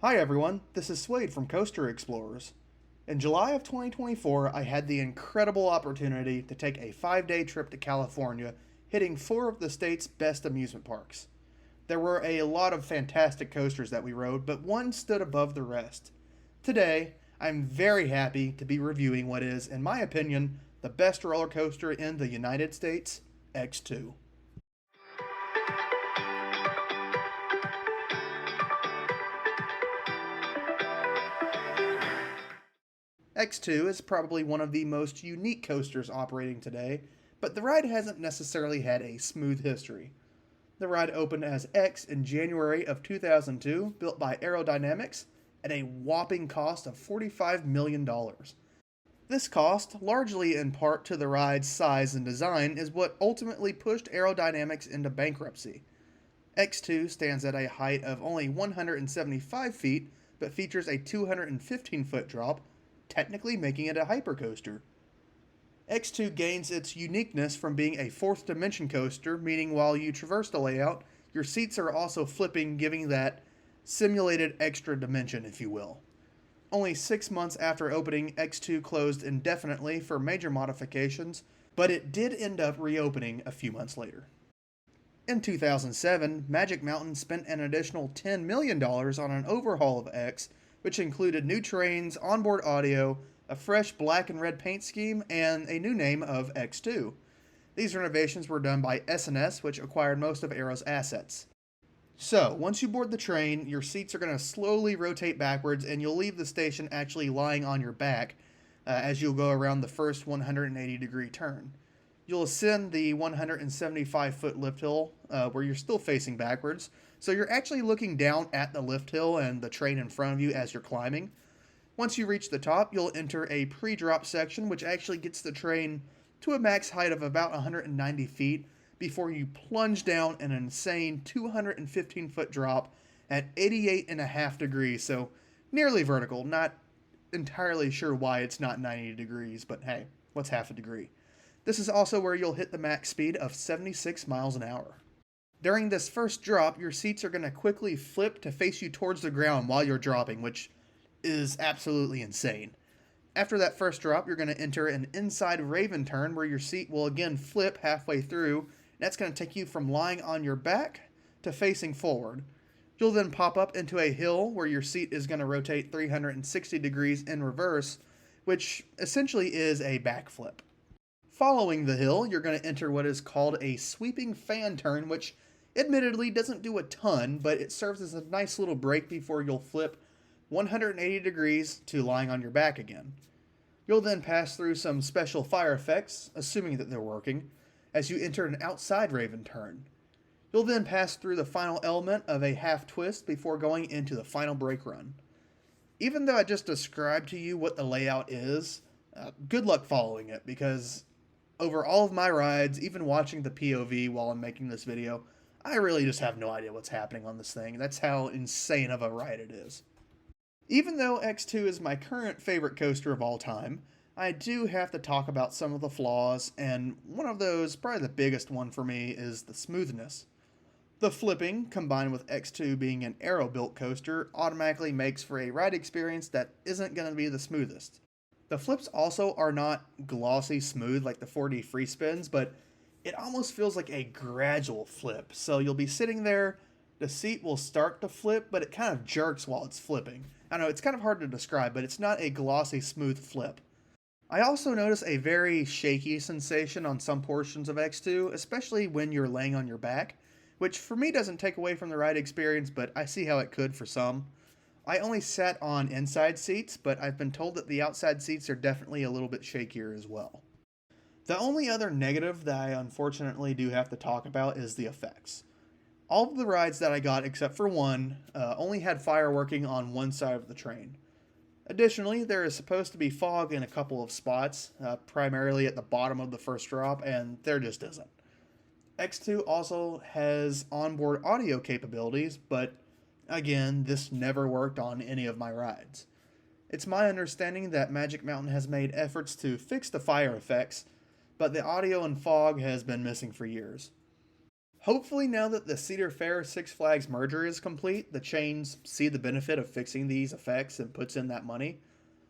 Hi everyone, this is Swade from Coaster Explorers. In July of 2024, I had the incredible opportunity to take a 5-day trip to California, hitting 4 of the state's best amusement parks. There were a lot of fantastic coasters that we rode, but one stood above the rest. Today, I'm very happy to be reviewing what is, in my opinion, the best roller coaster in the United States, X2. X2 is probably one of the most unique coasters operating today, but the ride hasn't necessarily had a smooth history. The ride opened as X in January of 2002, built by Aerodynamics, at a whopping cost of $45 million. This cost, largely in part to the ride's size and design, is what ultimately pushed Aerodynamics into bankruptcy. X2 stands at a height of only 175 feet, but features a 215-foot drop, technically making it a hypercoaster. X2 gains its uniqueness from being a fourth dimension coaster, meaning while you traverse the layout, your seats are also flipping, giving that simulated extra dimension, if you will. Only 6 months after opening, X2 closed indefinitely for major modifications, but it did end up reopening a few months later. In 2007, Magic Mountain spent an additional $10 million on an overhaul of X, which included new terrains, onboard audio, a fresh black and red paint scheme, and a new name of X2. These renovations were done by S&S, which acquired most of Aero's assets. So, once you board the train, your seats are going to slowly rotate backwards, and you'll leave the station actually lying on your back as you'll go around the first 180-degree turn. You'll ascend the 175-foot lift hill where you're still facing backwards, so you're actually looking down at the lift hill and the train in front of you as you're climbing. Once you reach the top, you'll enter a pre-drop section, which actually gets the train to a max height of about 190 feet before you plunge down an insane 215-foot drop at 88.5 degrees, so nearly vertical. Not entirely sure why it's not 90 degrees, but hey, what's half a degree? This is also where you'll hit the max speed of 76 miles an hour. During this first drop, your seats are going to quickly flip to face you towards the ground while you're dropping, which is absolutely insane. After that first drop, you're going to enter an inside Raven turn where your seat will again flip halfway through. That's going to take you from lying on your back to facing forward. You'll then pop up into a hill where your seat is going to rotate 360 degrees in reverse, which essentially is a backflip. Following the hill, you're going to enter what is called a sweeping fan turn, which admittedly doesn't do a ton, but it serves as a nice little break before you'll flip 180 degrees to lying on your back again. You'll then pass through some special fire effects, assuming that they're working, as you enter an outside Raven turn. You'll then pass through the final element of a half twist before going into the final brake run. Even though I just described to you what the layout is, good luck following it, because over all of my rides, even watching the POV while I'm making this video, I really just have no idea what's happening on this thing. That's how insane of a ride it is. Even though X2 is my current favorite coaster of all time, I do have to talk about some of the flaws, and one of those, probably the biggest one for me, is the smoothness. The flipping, combined with X2 being an Aero-built coaster, automatically makes for a ride experience that isn't going to be the smoothest. The flips also are not glossy smooth like the 4D free spins, but it almost feels like a gradual flip. So you'll be sitting there, the seat will start to flip, but it kind of jerks while it's flipping. I know, it's kind of hard to describe, but it's not a glossy smooth flip. I also notice a very shaky sensation on some portions of X2, especially when you're laying on your back, which for me doesn't take away from the ride experience, but I see how it could for some. I only sat on inside seats, but I've been told that the outside seats are definitely a little bit shakier as well. The only other negative that I unfortunately do have to talk about is the effects. All of the rides that I got, except for one, only had fire working on one side of the train. Additionally, there is supposed to be fog in a couple of spots, primarily at the bottom of the first drop, and there just isn't. X2 also has onboard audio capabilities, but again, this never worked on any of my rides. It's my understanding that Magic Mountain has made efforts to fix the fire effects, but the audio and fog has been missing for years. Hopefully, now that the Cedar Fair Six Flags merger is complete, the chains see the benefit of fixing these effects and puts in that money.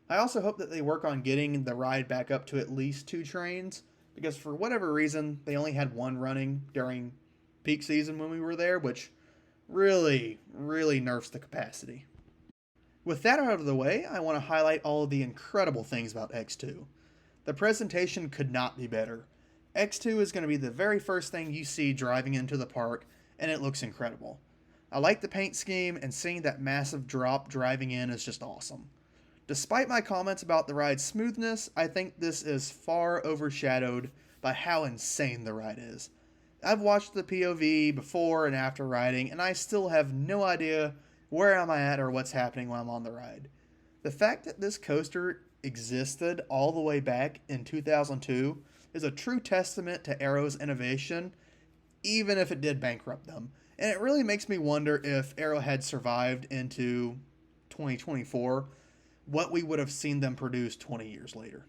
I also hope that they work on getting the ride back up to at least 2 trains, because for whatever reason, they only had one running during peak season when we were there, which really nerfs the capacity. With that out of the way, I want to highlight all of the incredible things about X2. The presentation could not be better. X2 is going to be the very first thing you see driving into the park, and it looks incredible. I like the paint scheme, and seeing that massive drop driving in is just awesome. Despite my comments about the ride's smoothness, I think this is far overshadowed by how insane the ride is. I've watched the POV before and after riding, and I still have no idea where I'm at or what's happening when I'm on the ride. The fact that this coaster existed all the way back in 2002 is a true testament to Arrow's innovation, even if it did bankrupt them. And it really makes me wonder if Arrow had survived into 2024, what we would have seen them produce 20 years later.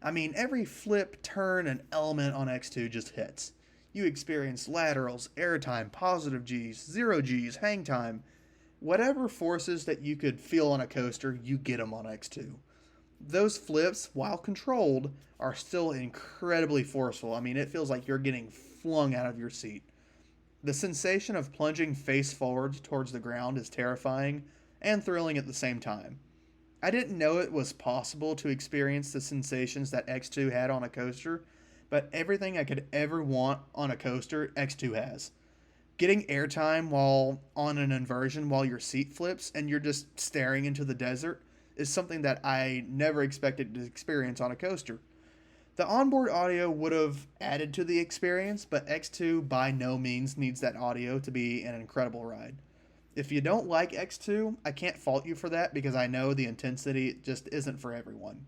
I mean, every flip, turn, and element on X2 just hits. You experience laterals, airtime, positive Gs, zero Gs, hang time. Whatever forces that you could feel on a coaster, you get them on X2. Those flips, while controlled, are still incredibly forceful. I mean, it feels like you're getting flung out of your seat. The sensation of plunging face forward towards the ground is terrifying and thrilling at the same time. I didn't know it was possible to experience the sensations that X2 had on a coaster, but everything I could ever want on a coaster, X2 has. Getting airtime while on an inversion while your seat flips and you're just staring into the desert is something that I never expected to experience on a coaster. The onboard audio would have added to the experience, but X2 by no means needs that audio to be an incredible ride. If you don't like X2, I can't fault you for that because I know the intensity just isn't for everyone.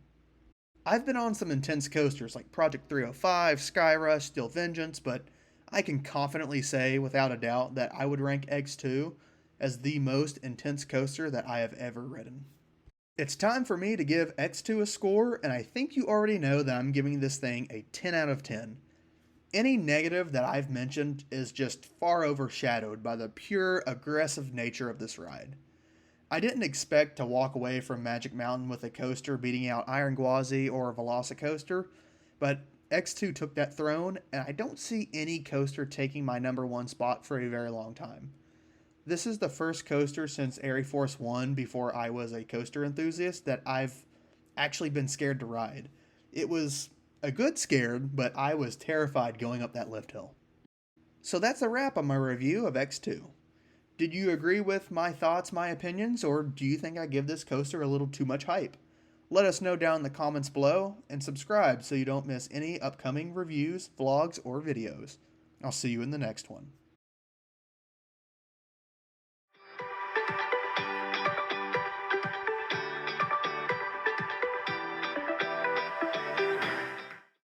I've been on some intense coasters like Project 305, Skyrush, Steel Vengeance, but I can confidently say without a doubt that I would rank X2 as the most intense coaster that I have ever ridden. It's time for me to give X2 a score, and I think you already know that I'm giving this thing a 10 out of 10. Any negative that I've mentioned is just far overshadowed by the pure aggressive nature of this ride. I didn't expect to walk away from Magic Mountain with a coaster beating out Iron Gwazi or Velocicoaster, but X2 took that throne, and I don't see any coaster taking my number one spot for a very long time. This is the first coaster since Air Force One, before I was a coaster enthusiast, that I've actually been scared to ride. It was a good scared, but I was terrified going up that lift hill. So that's a wrap on my review of X2. Did you agree with my thoughts, my opinions, or do you think I give this coaster a little too much hype? Let us know down in the comments below, and subscribe so you don't miss any upcoming reviews, vlogs, or videos. I'll see you in the next one.